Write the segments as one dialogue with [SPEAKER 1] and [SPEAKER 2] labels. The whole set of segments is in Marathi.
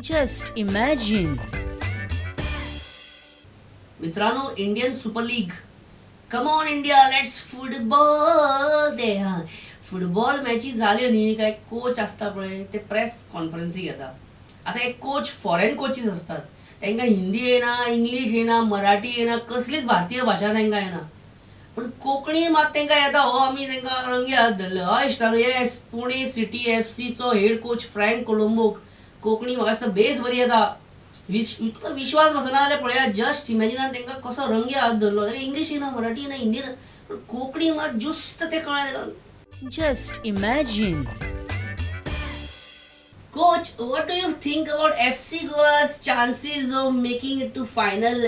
[SPEAKER 1] Just imagine.
[SPEAKER 2] मित्रांनो, Indian super league, come on India, let's football they. Football मॅची झाली न्ही काय कोच असता पळय ते प्रेस कॉन्फरन्सी घेता. आता एक कोच फॉरेन कोचीस असतात, तांकां हिंदी येना, इंग्लिश येना, मराठी येना, कसलीच भारतीय भाशा तांकां येना, पण कोंकणी मात तांकां येता. हो आमी तांकां रंगी हात धरले. हय इश्टानो, येस पुणे सिटी FC चो हेड कोच फ्रँक कोलंबोक कोंकणी म्हाका दिसता बेस बरी येता. विश्वास बसना जाल्यार पळया, जस्ट इमॅजिनान तांकां कसो रंगी हात धरलो. ताका इंग्लिश येना, मराठी येना, हिंदी येना, पण कोंकणी मात ज्युस्त ते कळ्ळें ताका.
[SPEAKER 1] Just imagine.
[SPEAKER 2] Coach, what do you think about FC Goa's chances of making it to final?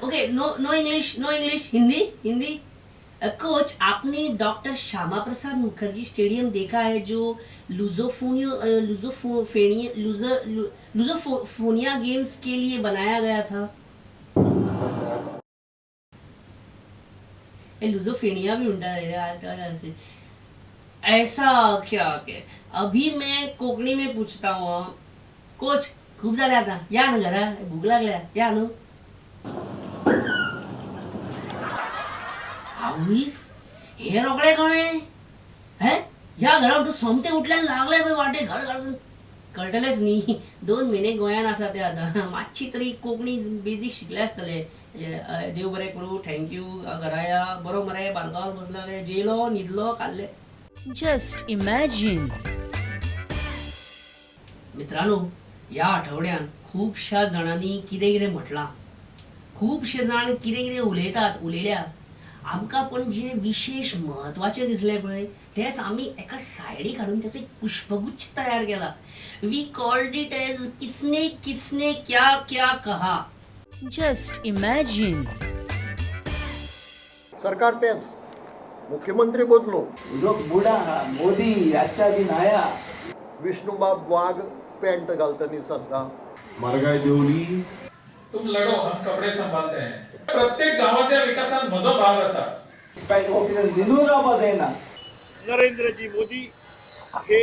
[SPEAKER 2] Okay, no English, Hindi. Coach, आपने डॉक्टर श्यामा प्रसाद मुखर्जी स्टेडियम देखा है जो लुजोफोनिया गेम्स के लिए बनाया गया था. लुजोफेनिया भी उंडा है ऐसा क्या के. अभी मैं कोकणी में पूछता हूँ. कोच, खूप झाले आता, या ना घरा, भूक लागल्या, या ना. आवळीस हे रोकडे कोणे हे या घरात सोमते उठल्यान लागले पळय वाटे घड घड कळटलेच न्ही. 2 महिने गोंयान आसा ते आता, मातशी तरी कोंकणी बेजीक शिकले आसतले. देव बरें करूं, थँक्यू. घरा या, बरो मरे बारगांवार बसला, जेलो न्हिदलो खाल्ले.
[SPEAKER 1] Just imagine.
[SPEAKER 2] मित्रांनो, या आठवड्यान खूपशा जणांनी कितें कितें म्हटलां, खूपशे जाण कितें कितें उलयल्या. आमकां पण जे विशेष महत्वाचे दिसले पळय तेच आमी एका सायडीक हाडून त्याचे पुष्पगुच्छ तयार केला. वी कॉल्ड इट एज किसने किसने क्या क्या कहा.
[SPEAKER 1] Just imagine.
[SPEAKER 3] सरकार तेच, मुख्यमंत्री बदलो,
[SPEAKER 4] लोक बुडा मोदी याच्या बी नाया.
[SPEAKER 3] विष्णुबाब वाघ पॅन्ट घालतनी सद्दां.
[SPEAKER 5] मारगाय देवली.
[SPEAKER 6] तुम लढो, हम कपडे सांभाळते हैं. प्रत्येक गावाच्या विकासात माझा भाग असा.
[SPEAKER 4] काही ऑफिसर निधूरा बजायना.
[SPEAKER 7] नरेंद्रजी मोदी हे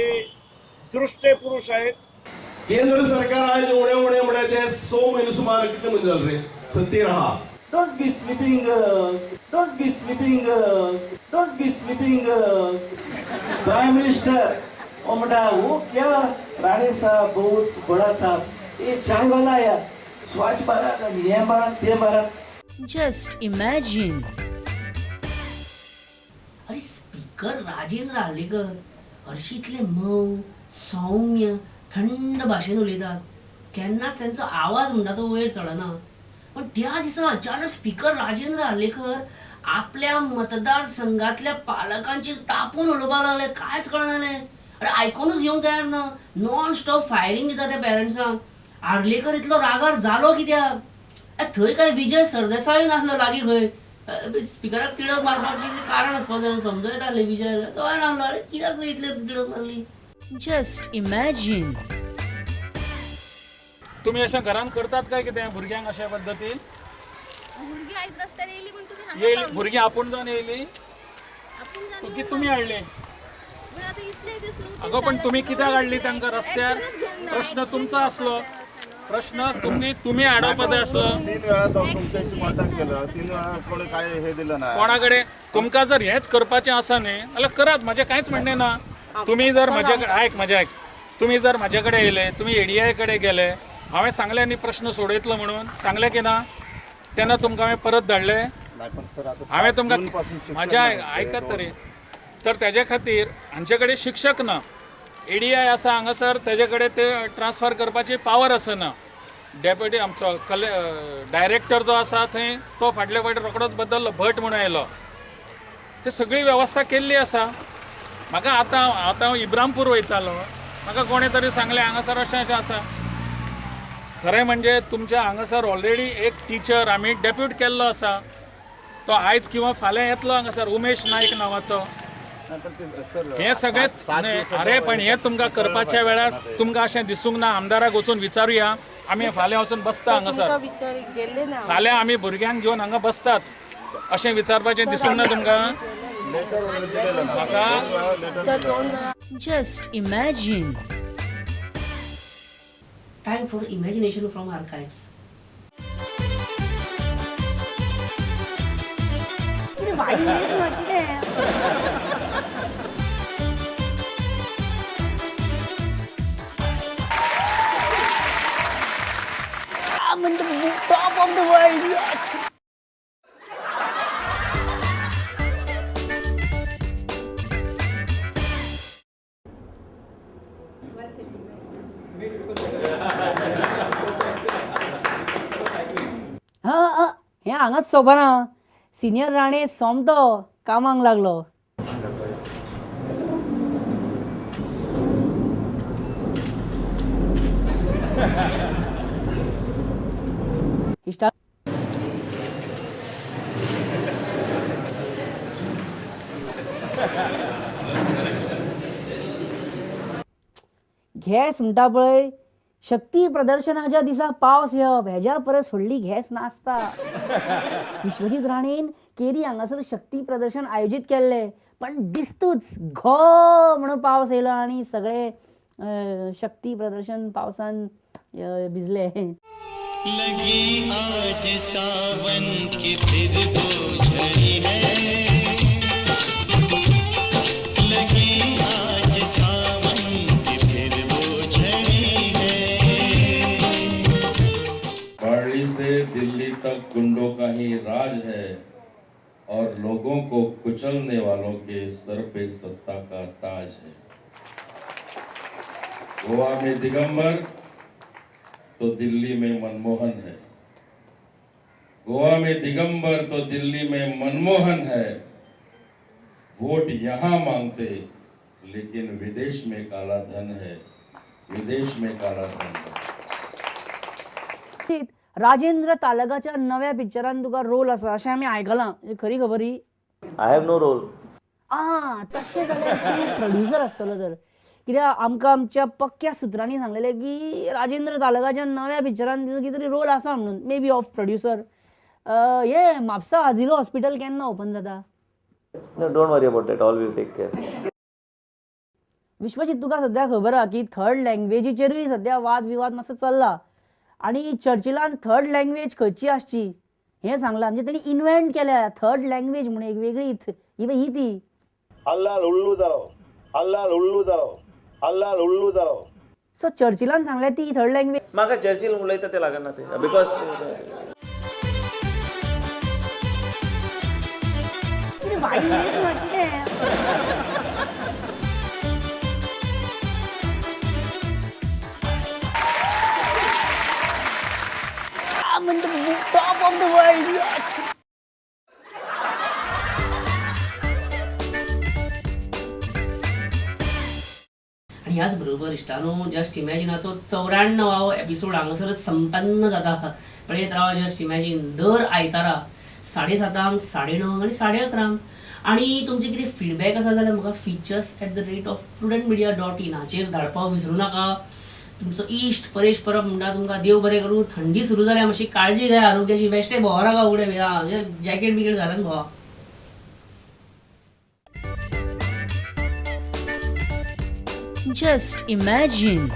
[SPEAKER 7] दृष्टे पुरुष आहेत.
[SPEAKER 5] केंद्र सरकार आज उणे उणे म्हणे ते 100 महिने सुमार किती म्हणजे झालं रे, सत्य रहा.
[SPEAKER 4] Don't be sleeping. Prime Minister, ओमडा वो क्या राणे साहब बहुत बड़ा साहब ये चाय वाला या स्वच्छ भारत ये भारत ते भारत.
[SPEAKER 1] Just imagine.
[SPEAKER 2] अरे स्पीकर राजेंद्र हार्लेकर हर्षीतले मऊ, सौम्य, थंड भाशेन उलयतात. केन्नाच त्यांचो आवाज म्हणटा तो वयर चढना. पण त्या दिसा अचानक स्पीकर राजेंद्र हार्लेकर आपल्या मतदारसंघातल्या पालकांचेर तापून उलोवपाक लागले. कांयच कळनाले. अरे आयकूनच घेवंक तयार ना. नॉन स्टॉप फायरिंग दिता त्या पेरंट्सांक. हार्लेकर इतलो रागार जालो कित्याक? थंय काय विजय सरदेसाय नासलो लागीं खंय. स्पिकराक तिडक मारपाचें कारण आसपाक जाय, समजयता आसलें विजय. तो नासलो. अरे कित्याक इतले तिडक मारली.
[SPEAKER 1] Just imagine.
[SPEAKER 6] तुम्ही अशा घरान करतात काय कितें भुरग्यांक अशा पद्धतीन?
[SPEAKER 8] भुरगीं आयज रस्त्यार येयली म्हण तुमी हांगा
[SPEAKER 6] येयली
[SPEAKER 8] पावली.
[SPEAKER 6] भुरगीं आपूण जावन येयली
[SPEAKER 8] आपूण जावन
[SPEAKER 6] की तुम्ही हाडले?
[SPEAKER 8] पण आतां इतले दीस न्हू.
[SPEAKER 6] अगो पण तुम्ही कित्याक हाडली तांकां रस्त्यार? प्रश्न तुमचो आसलो. प्रश्न तुम्ही हाडप जाय आसलो.
[SPEAKER 9] 3 वेळा तुमच्याशी कॉन्टॅक्ट केलं, 3 वेळा कोणी काय हे दिलं ना.
[SPEAKER 6] कोणाकडे तुमकां जर हेच करपाचें आसा न्ही जाल्यार करात, म्हजें कांयच म्हणणें ना. तुम्ही जर म्हजे तुम्ही जर म्हाजे कडेन येयले, तुम्ही ADI कडेन गेले, हांवें सांगलें न्ही प्रश्न सोडयतलो म्हणून, सांगलें की ना? तेन्ना तुमकां हांवें परत धाडले. हांवें तुमकां म्हाज्या आयकात तरी. तर तेज्या खातीर हांचे कडेन शिक्षक ना. ADI आसा हांगासर, तेजे कडेन ते ट्रान्सफर करपाची पावर आसना. डेप्युटी आमचो डायरेक्टर जो आसा थंय तो फाटल्या फावटी रोखडोच बदललो, भट म्हणून येयलो. ते सगळी वेवस्था केल्ली आसा. म्हाका आतां हांव इब्रामपूर वयतालो, म्हाका कोणें तरी सांगलें हांगासर अशें आसा. खरें म्हणजे तुमच्या हांगासर ऑलरेडी एक टिचर आमी डेप्यूट केल्लो आसा. तो आयज किंवा फाल्यां येतलो हांगासर, उमेश नायक नांवाचो. हे सगळें अरे पण हे तुमकां करपाच्या वेळार तुमकां अशें दिसूंक ना. आमदाराक वचून विचारुया. आमी फाल्यां वचून बसता हांगासर. फाल्यां आमी भुरग्यांक घेवन हांगा बसतात. अशें विचारपाचें दिसूंक ना तुमकां?
[SPEAKER 9] लेटर वगैरे दिलेलं ना
[SPEAKER 6] आता
[SPEAKER 9] दोन वेळा letter
[SPEAKER 1] Just imagine.
[SPEAKER 2] Time for imagination from archives.
[SPEAKER 1] कितें भाई कितें I'm in the top of the world, yes. हे हांगाच सोबना सिनियर राणे सोमतो कामाक लागलो. इष्टा गॅस म्हणटा पळय शक्ती प्रदर्शनाच्या दिसा पावस येवप हेज्या परस व्हडली गॅस नासता. विश्वजीत राणेन केरी हांगासर शक्ती प्रदर्शन आयोजीत केल्ले पण दिसतूच घो म्हणून पावस येयलो आनी सगळे शक्ती प्रदर्शन पावसान भिजले.
[SPEAKER 10] लगी आज सावन की फिर वो झड़ी है, लगी आज सावन की फिर वो झड़ी है.
[SPEAKER 11] बारली से दिल्ली तक गुंडों का ही राज है और लोगों को कुचलने वालों के सर पे सत्ता का ताज है. गोवा में दिगंबर तो दिल्ली में मनमोहन है. गोवा में दिगंबर तो दिल्ली में मनमोहन है. वोट यहाँ मांगते लेकिन विदेश में काला धन है, विदेश में काला धन है.
[SPEAKER 1] राजेंद्र तालगाच्या नव्या पिक्चरान तुका रोल आसा अशें आमी आयकलां. खरी खबर ही?
[SPEAKER 4] I have no role.
[SPEAKER 1] तशें जाल्यार तूं प्रोड्युसर आसतलो तर. कित्याक आमकां आमच्या पक्क्या सुत्रांनी सांगलेलें की राजेंद्र तालगाच्या नव्या पिक्चरान तिजो कितें तरी रोल आसा म्हणून मे बी ऑफ प्रोड्युसर. हे म्हापसा आजिलो हॉस्पिटल केन्ना ओपन जाता?
[SPEAKER 4] Don't worry about that, all will take care.
[SPEAKER 1] Vishwajit तुका सद्या खबर आहा की थर्ड लँग्वेजीचेरूय सद्या वाद विवाद मातसो चल्ला आनी चर्चिलान थर्ड लँग्वेज खंयची आसची हें सांगलां. म्हणजे तेणी इन्व्हेंट केल्या थर्ड लँग्वेज म्हणून एक वेगळीच ही ती.
[SPEAKER 5] अल्लाह उल्लू जालो, अल्लाह उल्लू जालो, अल्लाह उल्लू जालो.
[SPEAKER 1] सो चर्चिलान सांगल्या ती थर्ड लँग्वेज.
[SPEAKER 4] म्हाका चर्चिल उलयता ते लागना ते बिकॉज
[SPEAKER 1] कितें भाई कितें I'm in the top of the world, yes.
[SPEAKER 2] आणि ह्याच बरोबर इश्टानो जस्ट इमॅजिनाचो 94वां एपिसोड हांगासरच संपन्न जाता. पळयत रावा जस्ट इमॅजिन दर आयतारा 7:30, 9:30 आणि 11:30. आणि तुमचे कितें फीडबॅक आसा जाल्यार म्हाका features@prudentmedia.in हाचेर धाडपाक विसरूं नाका. तुमचो इश्ट परेश परब म्हणटा तुमकां देव बरें करूं. थंडी सुरू जाल्या मातशी काळजी घ्या आरोग्याची. बेश्टे भोंवो नाका उगडे भिया, जॅकेट बिकेट घालून भोंवा.
[SPEAKER 1] Just imagine.